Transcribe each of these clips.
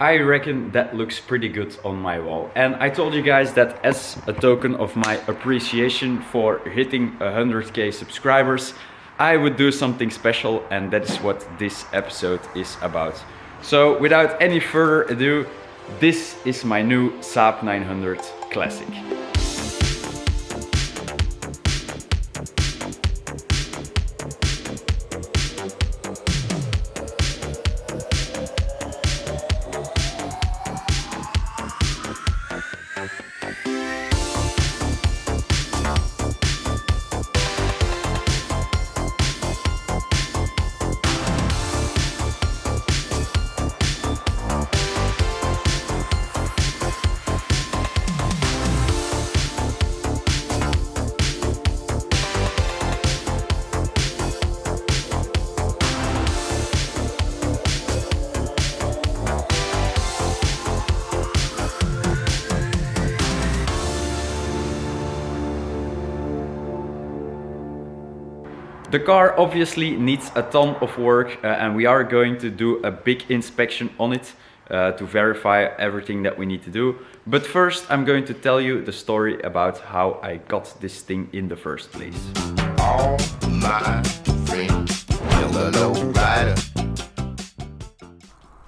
I reckon that looks pretty good on my wall. And I told you guys that as a token of my appreciation for hitting 100k subscribers, I would do something special, and that is what this episode is about. So without any further ado, this is my new Saab 900 Classic. The car obviously needs a ton of work and we are going to do a big inspection on it to verify everything that we need to do. But first I'm going to tell you the story about how I got this thing in the first place. All my friends,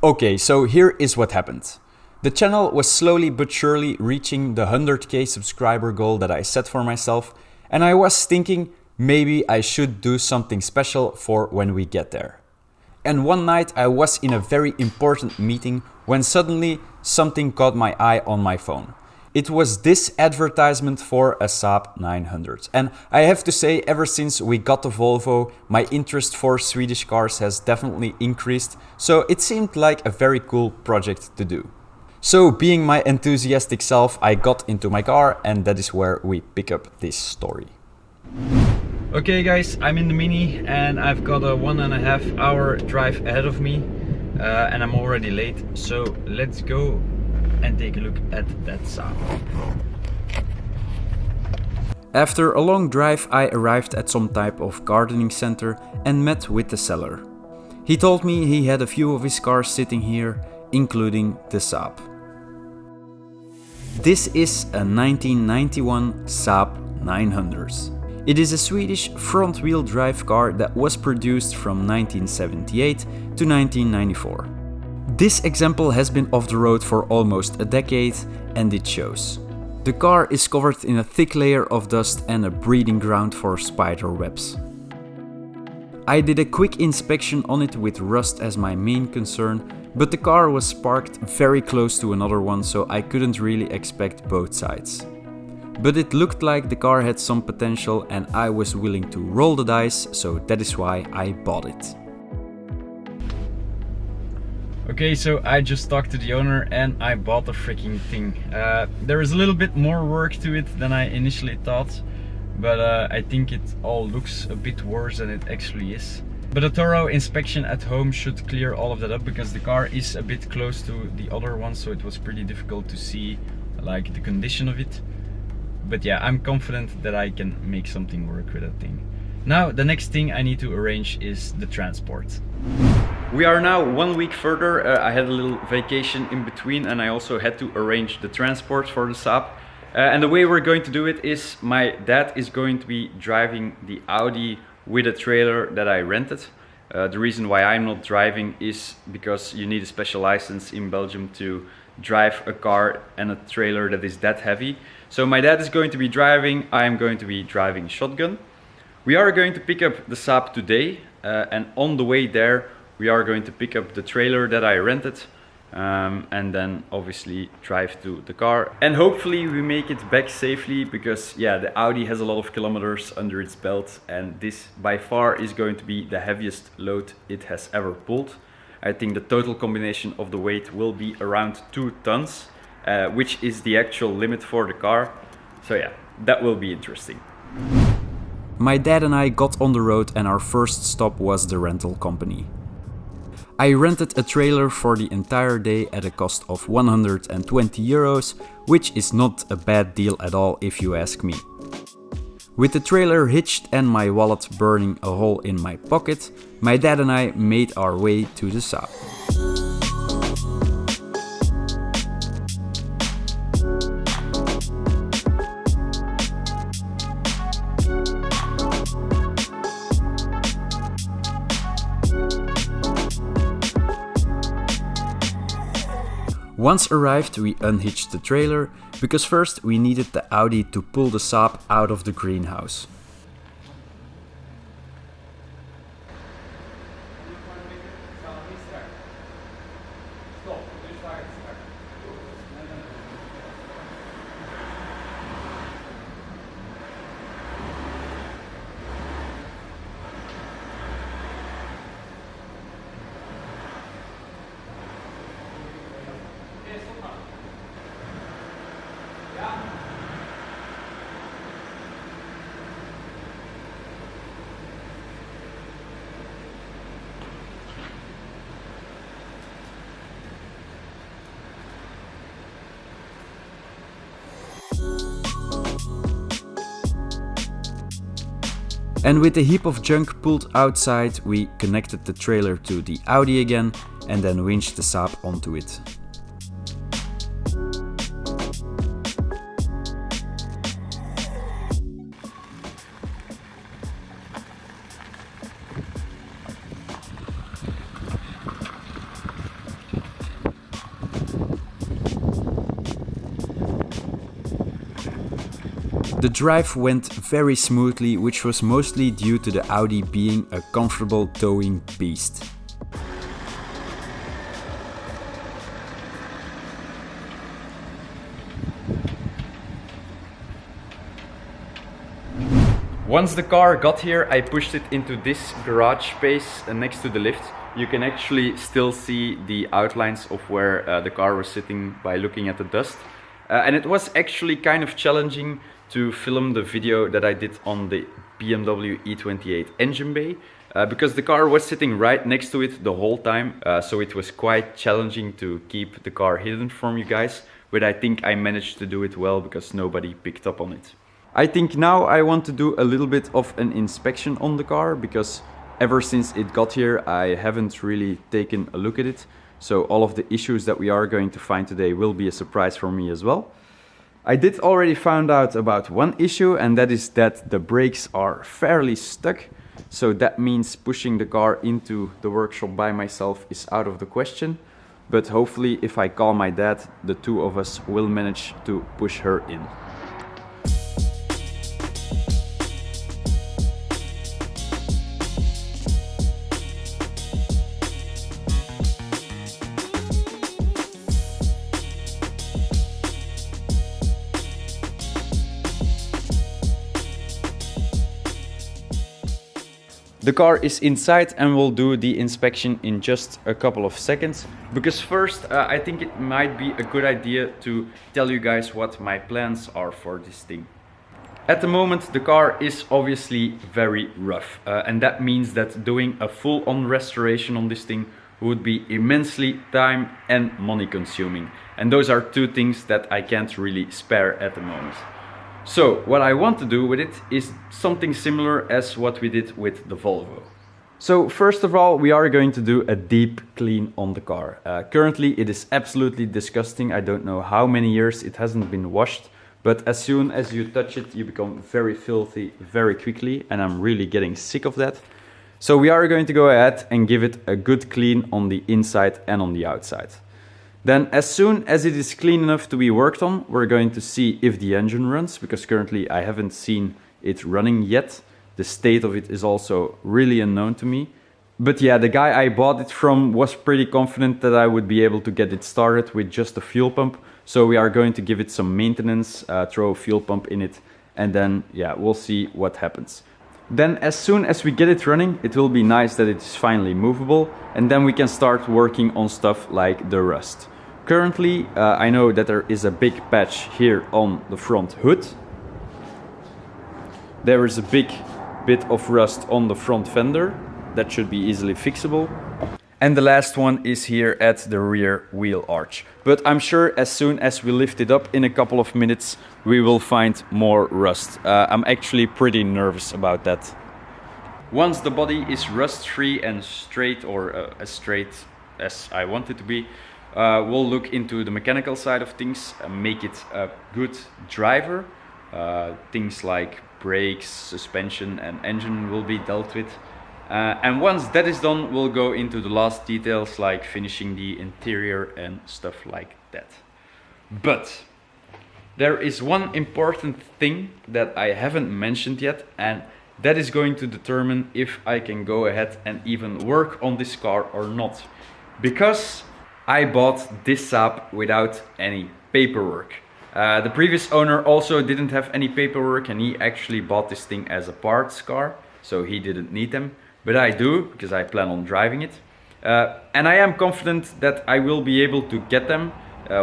okay, so here is what happened. The channel was slowly but surely reaching the 100k subscriber goal that I set for myself, and I was thinking, maybe I should do something special for when we get there. And one night I was in a very important meeting when suddenly something caught my eye on my phone. It was this advertisement for a Saab 900. And I have to say, ever since we got the Volvo, my interest for Swedish cars has definitely increased. So it seemed like a very cool project to do. So being my enthusiastic self, I got into my car, and that is where we pick up this story. Okay guys, I'm in the Mini and I've got a 1.5 hour drive ahead of me and I'm already late, so let's go and take a look at that Saab. After a long drive, I arrived at some type of gardening center and met with the seller. He told me he had a few of his cars sitting here, including the Saab. This is a 1991 Saab 900. It is a Swedish front-wheel drive car that was produced from 1978 to 1994. This example has been off the road for almost a decade, and it shows. The car is covered in a thick layer of dust and a breeding ground for spider webs. I did a quick inspection on it with rust as my main concern, but the car was parked very close to another one, so I couldn't really expect both sides. But it looked like the car had some potential and I was willing to roll the dice, so that is why I bought it. Okay, so I just talked to the owner and I bought the freaking thing. There is a little bit more work to it than I initially thought, but I think it all looks a bit worse than it actually is. But a thorough inspection at home should clear all of that up, because the car is a bit close to the other one, so it was pretty difficult to see like the condition of it. But yeah, I'm confident that I can make something work with that thing. Now, the next thing I need to arrange is the transport. We are now 1 week further. I had a little vacation in between and I also had to arrange the transport for the Saab. And the way we're going to do it is my dad is going to be driving the Audi with a trailer that I rented. The reason why I'm not driving is because you need a special license in Belgium to drive a car and a trailer that is that heavy. So my dad is going to be driving, I am going to be driving shotgun. We are going to pick up the Saab today and on the way there we are going to pick up the trailer that I rented and then obviously drive to the car. And hopefully we make it back safely, because yeah, the Audi has a lot of kilometers under its belt and this by far is going to be the heaviest load it has ever pulled. I think the total combination of the weight will be around 2 tons, which is the actual limit for the car. So yeah, that will be interesting. My dad and I got on the road and our first stop was the rental company. I rented a trailer for the entire day at a cost of 120 euros, which is not a bad deal at all if you ask me. With the trailer hitched and my wallet burning a hole in my pocket, my dad and I made our way to the Saab. Once arrived, we unhitched the trailer, because first we needed the Audi to pull the Saab out of the greenhouse. And with the heap of junk pulled outside, we connected the trailer to the Audi again and then winched the Saab onto it. The drive went very smoothly, which was mostly due to the Audi being a comfortable towing beast. Once the car got here, I pushed it into this garage space next to the lift. You can actually still see the outlines of where the car was sitting by looking at the dust. And it was actually kind of challenging to film the video that I did on the BMW E28 engine bay, because the car was sitting right next to it the whole time, so it was quite challenging to keep the car hidden from you guys, but I think I managed to do it well because nobody picked up on it. I think now I want to do a little bit of an inspection on the car, because ever since it got here I haven't really taken a look at it, so all of the issues that we are going to find today will be a surprise for me as well. I did already find out about one issue, and that is that the brakes are fairly stuck. So that means pushing the car into the workshop by myself is out of the question. But hopefully if I call my dad, the two of us will manage to push her in. The car is inside and we'll do the inspection in just a couple of seconds. Because first, I think it might be a good idea to tell you guys what my plans are for this thing. At the moment, the car is obviously very rough. And that means that doing a full-on restoration on this thing would be immensely time and money consuming. And those are two things that I can't really spare at the moment. So what I want to do with it is something similar as what we did with the Volvo. So first of all, we are going to do a deep clean on the car. Currently it is absolutely disgusting. I don't know how many years it hasn't been washed, but as soon as you touch it, you become very filthy very quickly, and I'm really getting sick of that. So we are going to go ahead and give it a good clean on the inside and on the outside. Then as soon as it is clean enough to be worked on, we're going to see if the engine runs, because currently I haven't seen it running yet. The state of it is also really unknown to me. But yeah, the guy I bought it from was pretty confident that I would be able to get it started with just a fuel pump. So we are going to give it some maintenance, throw a fuel pump in it, and then yeah, we'll see what happens. Then as soon as we get it running, it will be nice that it is finally movable, and then we can start working on stuff like the rust. Currently, I know that there is a big patch here on the front hood. There is a big bit of rust on the front fender. That should be easily fixable. And the last one is here at the rear wheel arch. But I'm sure as soon as we lift it up in a couple of minutes, we will find more rust. I'm actually pretty nervous about that. Once the body is rust-free and straight, or as straight as I want it to be, we'll look into the mechanical side of things and make it a good driver. Things like brakes, suspension and engine will be dealt with. And once that is done, we'll go into the last details like finishing the interior and stuff like that. But there is one important thing that I haven't mentioned yet, and that is going to determine if I can go ahead and even work on this car or not. Because I bought this Saab without any paperwork. The previous owner also didn't have any paperwork, and he actually bought this thing as a parts car, so he didn't need them. But I do, because I plan on driving it. And I am confident that I will be able to get them.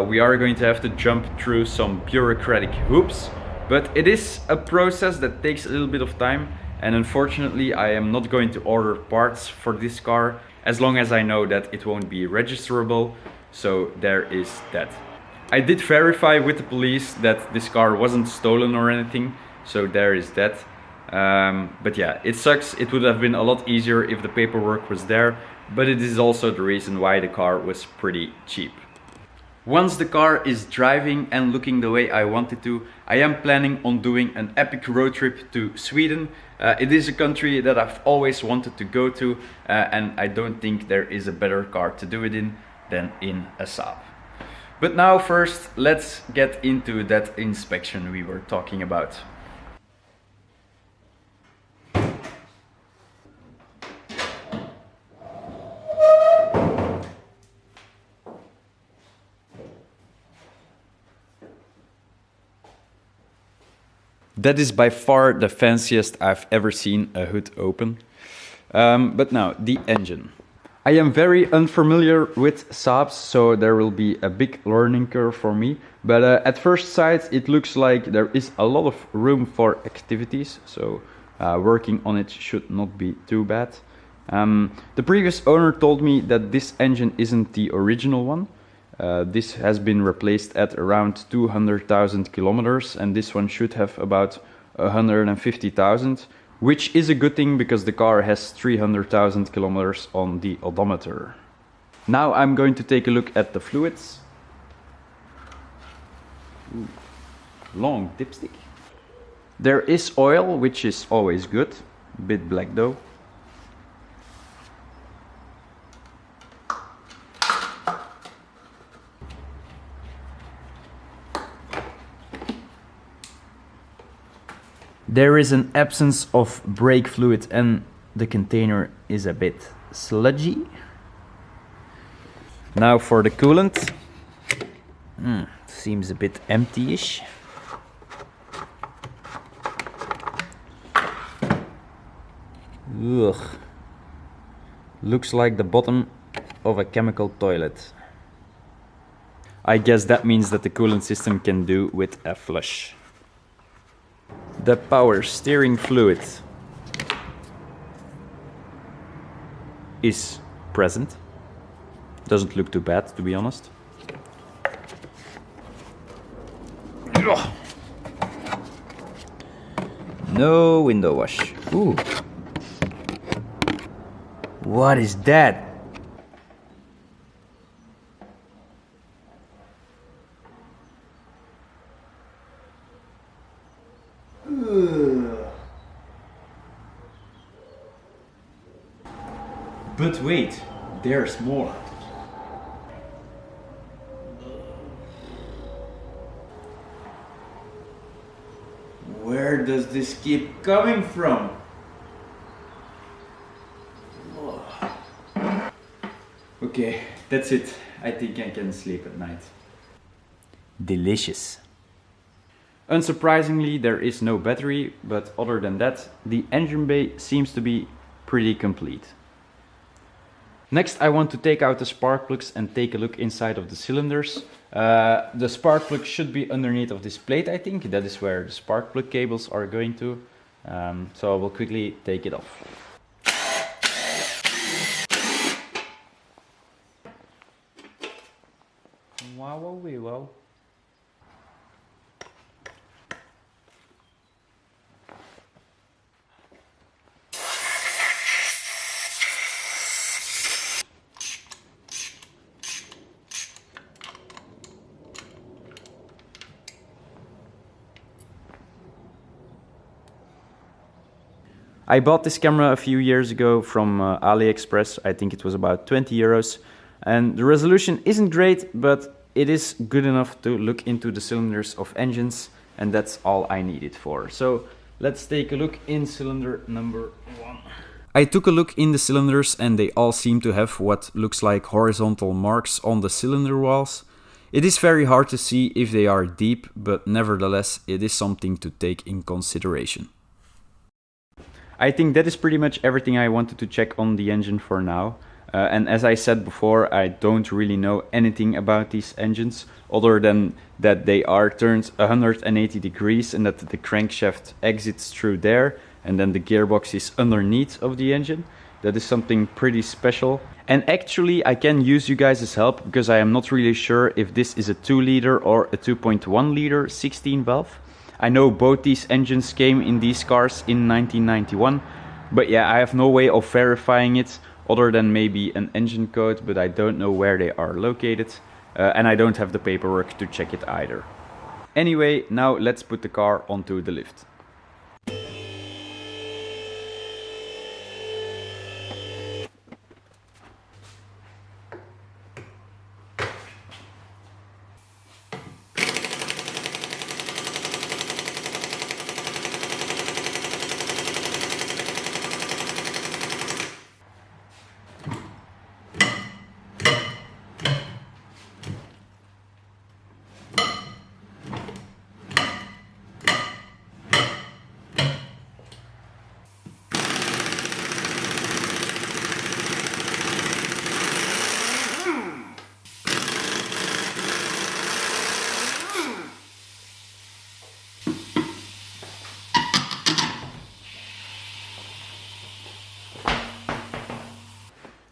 We are going to have to jump through some bureaucratic hoops, but it is a process that takes a little bit of time, and unfortunately I am not going to order parts for this car as long as I know that it won't be registerable, so there is that. I did verify with the police that this car wasn't stolen or anything, so there is that. But yeah, it sucks. It would have been a lot easier if the paperwork was there, but it is also the reason why the car was pretty cheap. Once the car is driving and looking the way I want it to, I am planning on doing an epic road trip to Sweden. It is a country that I've always wanted to go to, and I don't think there is a better car to do it in than in a Saab. But now first, let's get into that inspection we were talking about. That is by far the fanciest I've ever seen a hood open. But now, the engine. I am very unfamiliar with Saabs, so there will be a big learning curve for me. But at first sight, it looks like there is a lot of room for activities, so working on it should not be too bad. The previous owner told me that this engine isn't the original one. This has been replaced at around 200,000 kilometers, and this one should have about 150,000, which is a good thing because the car has 300,000 kilometers on the odometer. Now I'm going to take a look at the fluids. Ooh, long dipstick. There is oil, which is always good, a bit black though. There is an absence of brake fluid and the container is a bit sludgy. Now for the coolant. Seems a bit empty-ish. Ugh. Looks like the bottom of a chemical toilet. I guess that means that the coolant system can do with a flush. The power steering fluid is present. Doesn't look too bad, to be honest. No window wash. Ooh. What is that? But wait, there's more. Where does this keep coming from? Okay, that's it. I think I can sleep at night. Delicious. Unsurprisingly, there is no battery, but other than that, the engine bay seems to be pretty complete. Next, I want to take out the spark plugs and take a look inside of the cylinders. The spark plug should be underneath of this plate, I think. That is where the spark plug cables are going to. So I will quickly take it off. Wow, wow, wow. I bought this camera a few years ago from AliExpress. I think it was about 20 euros. And the resolution isn't great, but it is good enough to look into the cylinders of engines, and that's all I need it for. So let's take a look in cylinder number 1. I took a look in the cylinders and they all seem to have what looks like horizontal marks on the cylinder walls. It is very hard to see if they are deep, but nevertheless it is something to take in consideration. I think that is pretty much everything I wanted to check on the engine for now. And as I said before, I don't really know anything about these engines, other than that they are turned 180 degrees and that the crankshaft exits through there, and then the gearbox is underneath of the engine. That is something pretty special. And actually I can use you guys' help, because I am not really sure if this is a 2 liter or a 2.1 liter 16 valve. I know both these engines came in these cars in 1991, but yeah, I have no way of verifying it other than maybe an engine code, but I don't know where they are located, and I don't have the paperwork to check it either. Anyway, now let's put the car onto the lift.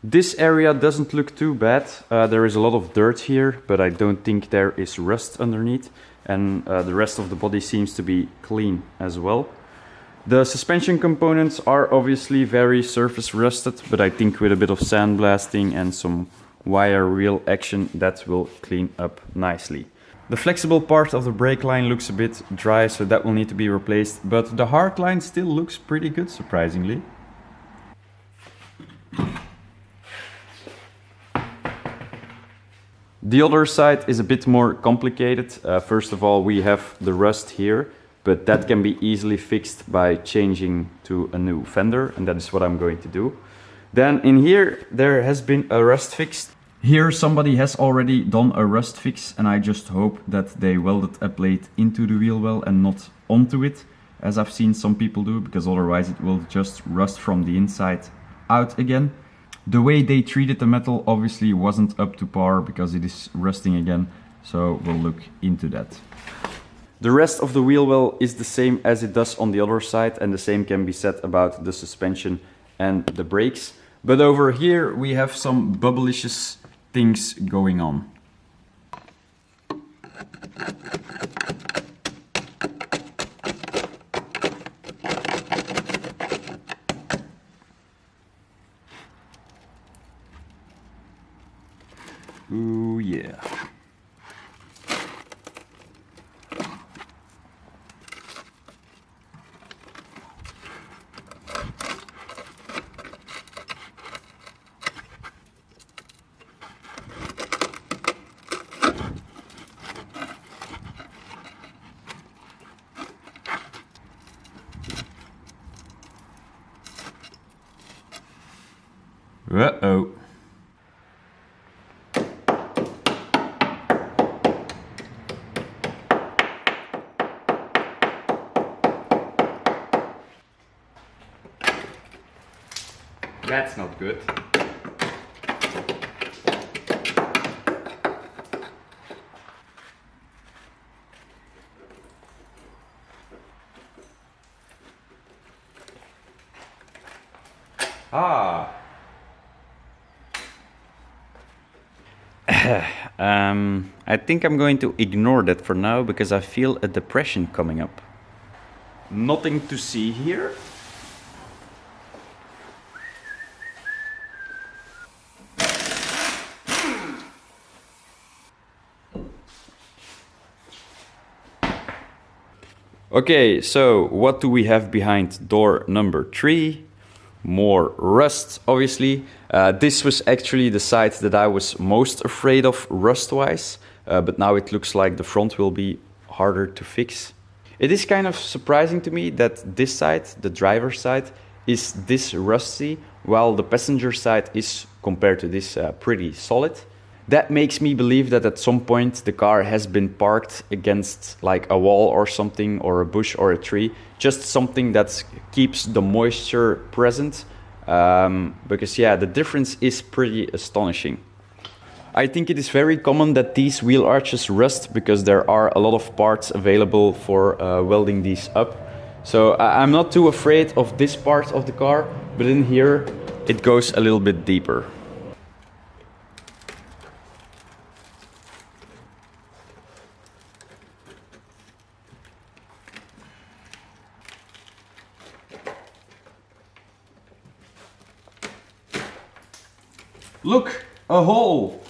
This area doesn't look too bad. There is a lot of dirt here, but I don't think there is rust underneath, and the rest of the body seems to be clean as well. The suspension components are obviously very surface rusted, but I think with a bit of sandblasting and some wire wheel action, that will clean up nicely. The flexible part of the brake line looks a bit dry, so that will need to be replaced, but the hard line still looks pretty good, surprisingly. The other side is a bit more complicated. First of all, we have the rust here, but that can be easily fixed by changing to a new fender, and that is what I'm going to do. Then in here, there has been a rust fix. Here somebody has already done a rust fix, and I just hope that they welded a plate into the wheel well and not onto it, as I've seen some people do, because otherwise it will just rust from the inside out again. The way they treated the metal obviously wasn't up to par, because it is rusting again, so we'll look into that. The rest of the wheel well is the same as it does on the other side, and the same can be said about the suspension and the brakes. But over here we have some bubblicious things going on. Ooh yeah. Uh-oh. That's not good. Ah. I think I'm going to ignore that for now, because I feel a depression coming up. Nothing to see here. Okay, so what do we have behind door number 3? More rust, obviously. This was actually the side that I was most afraid of rust-wise, but now it looks like the front will be harder to fix. It is kind of surprising to me that this side, the driver's side, is this rusty, while the passenger side is, compared to this, pretty solid. That makes me believe that at some point the car has been parked against like a wall or something, or a bush or a tree, just something that keeps the moisture present, because yeah, the difference is pretty astonishing. I think it is very common that these wheel arches rust because there are a lot of parts available for welding these up. So I'm not too afraid of this part of the car, but in here it goes a little bit deeper. Look, a hole!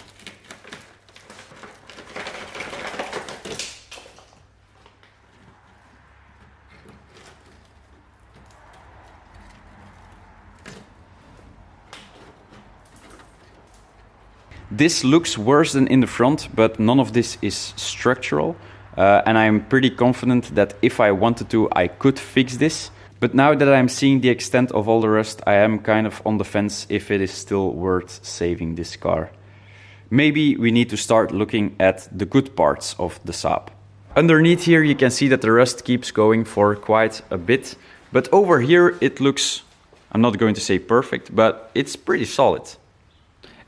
This looks worse than in the front, but none of this is structural. And I'm pretty confident that if I wanted to, I could fix this. But now that I'm seeing the extent of all the rust, I am kind of on the fence if it is still worth saving this car. Maybe we need to start looking at the good parts of the Saab. Underneath here you can see that the rust keeps going for quite a bit. But over here it looks, I'm not going to say perfect, but it's pretty solid.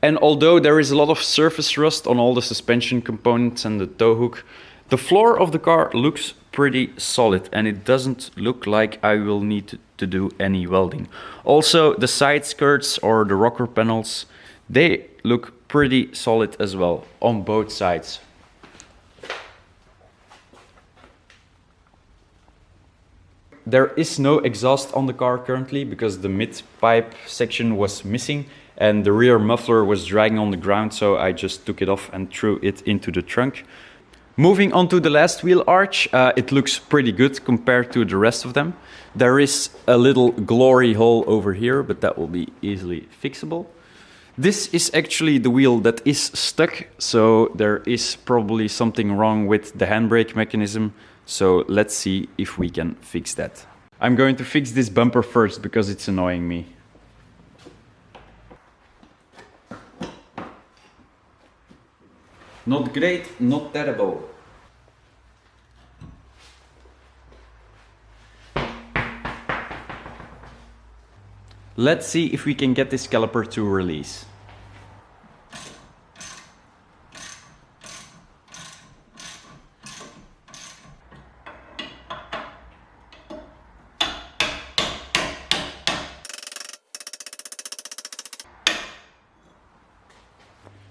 And although there is a lot of surface rust on all the suspension components and the tow hook, the floor of the car looks pretty solid and it doesn't look like I will need to do any welding. Also, the side skirts or the rocker panels, they look pretty solid as well on both sides. There is no exhaust on the car currently because the mid-pipe section was missing and the rear muffler was dragging on the ground, so I just took it off and threw it into the trunk. Moving on to the last wheel arch, it looks pretty good compared to the rest of them. There is a little glory hole over here, but that will be easily fixable. This is actually the wheel that is stuck, so there is probably something wrong with the handbrake mechanism. So let's see if we can fix that. I'm going to fix this bumper first because it's annoying me. Not great, not terrible. Let's see if we can get this caliper to release.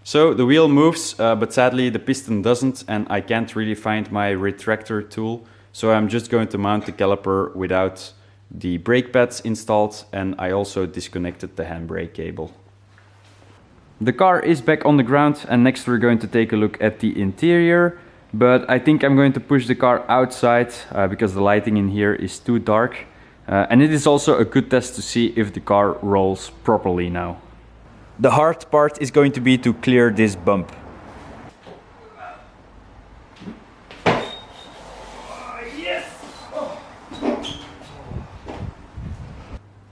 So the wheel moves, but sadly the piston doesn't, and I can't really find my retractor tool. So I'm just going to mount the caliper without the brake pads installed, and I also disconnected the handbrake cable. The car is back on the ground, and next we're going to take a look at the interior. But I think I'm going to push the car outside because the lighting in here is too dark. And it is also a good test to see if the car rolls properly now. The hard part is going to be to clear this bump.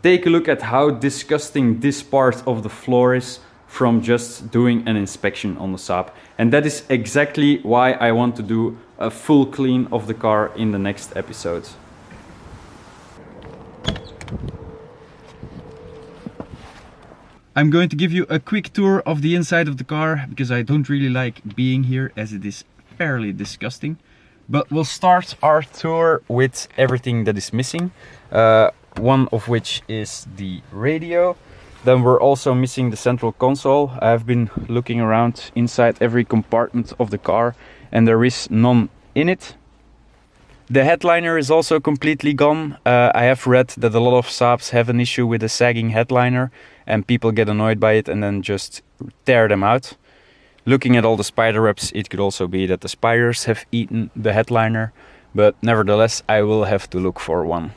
Take a look at how disgusting this part of the floor is from just doing an inspection on the Saab. And that is exactly why I want to do a full clean of the car in the next episode. I'm going to give you a quick tour of the inside of the car because I don't really like being here as it is fairly disgusting. But we'll start our tour with everything that is missing. One of which is the radio. Then we're also missing the central console. I've been looking around inside every compartment of the car and there is none in it. The headliner is also completely gone. I have read that a lot of Saabs have an issue with a sagging headliner and people get annoyed by it and then just tear them out. Looking at all the spider webs, it could also be that the spiders have eaten the headliner, but nevertheless I will have to look for one.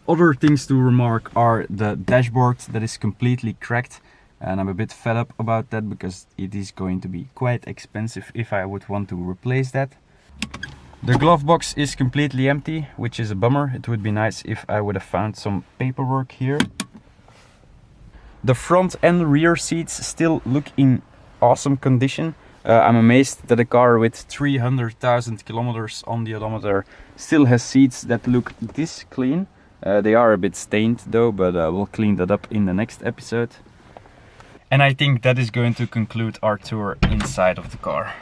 Other things to remark are the dashboard that is completely cracked. and I'm a bit fed up about that because it is going to be quite expensive if I would want to replace that. The glove box is completely empty, which is a bummer. It would be nice if I would have found some paperwork here. The front and rear seats still look in awesome condition. I'm amazed that a car with 300,000 kilometers on the odometer still has seats that look this clean. They are a bit stained though, but we'll clean that up in the next episode. And I think that is going to conclude our tour inside of the car.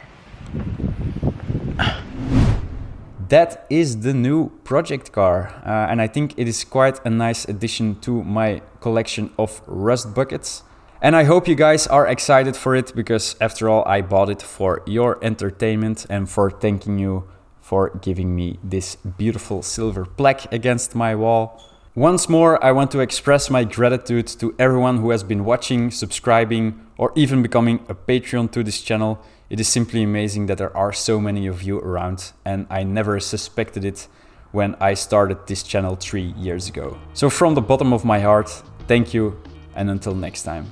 That is the new project car, and I think it is quite a nice addition to my collection of rust buckets. And I hope you guys are excited for it, because after all, I bought it for your entertainment and for thanking you for giving me this beautiful silver plaque against my wall. Once more, I want to express my gratitude to everyone who has been watching, subscribing, or even becoming a Patreon to this channel. It is simply amazing that there are so many of you around, and I never suspected it when I started this channel 3 years ago. So from the bottom of my heart, thank you, and until next time.